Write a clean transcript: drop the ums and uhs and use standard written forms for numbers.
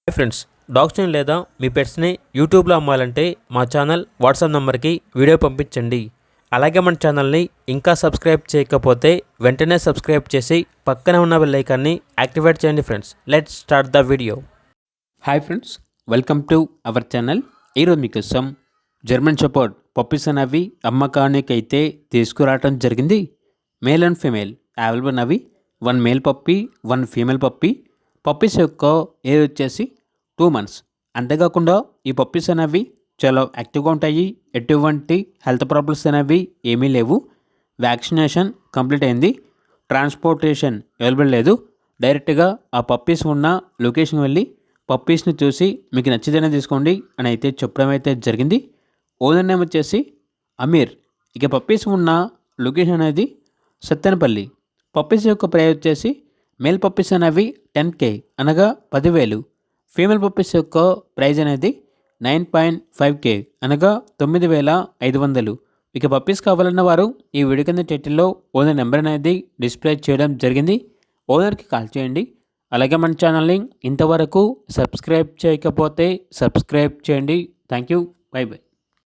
Hi friends, డాగ్స్ని లేదా మీ పెట్స్ని యూట్యూబ్లో అమ్మాలంటే మా ఛానల్ వాట్సాప్ నెంబర్కి వీడియో పంపించండి. అలాగే మన ఛానల్ని ఇంకా సబ్స్క్రైబ్ చేయకపోతే వెంటనే సబ్స్క్రైబ్ చేసి పక్కనే ఉన్న బెల్ ఐకాన్ని యాక్టివేట్ చేయండి. Friends, let's start the video. Hi friends, welcome to our channel. ఈరోజు మీకోసం జర్మన్ షెపర్డ్ పప్పీస్ అనేవి అమ్మకానికి అయితే తీసుకురావడం జరిగింది. మేల్ అండ్ ఫీమేల్ అవైలబుల్ అవి. 1 male puppy, 1 female puppy. Puppies యొక్క ఏజ్ వచ్చేసి 2 months. అంతేకాకుండా ఈ పప్పీస్ అనేవి చాలా యాక్టివ్గా ఉంటాయి. ఎటువంటి హెల్త్ ప్రాబ్లమ్స్ అనేవి ఏమీ లేవు. వ్యాక్సినేషన్ కంప్లీట్ అయింది. ట్రాన్స్పోర్టేషన్ అవైలబుల్ లేదు. డైరెక్ట్గా ఆ పప్పీస్ ఉన్న లొకేషన్ వెళ్ళి పప్పీస్ని చూసి మీకు నచ్చితేనే తీసుకోండి అని అయితే చెప్పడం అయితే జరిగింది. ఓనర్ నేమ్ వచ్చేసి అమీర్. ఇక పప్పీస్ ఉన్న లొకేషన్ అనేది సత్తెనపల్లి. పప్పీస్ యొక్క ప్రైస్ వచ్చేసి మేల్ పప్పీస్ అనేవి 10K అనగా 10,000. ఫీమేల్ పప్పీస్ యొక్క ప్రైజ్ అనేది 9.5K అనగా 9,500. ఇక పప్పీస్ కావాలన్న వారు ఈ వీడియో కింద టైటిల్లో ఓనర్ నెంబర్ అనేది డిస్ప్లే చేయడం జరిగింది. ఓనర్కి కాల్ చేయండి. అలాగే మన ఛానల్ని ఇంతవరకు సబ్స్క్రైబ్ చేయకపోతే సబ్స్క్రైబ్ చేయండి. Thank you. By by.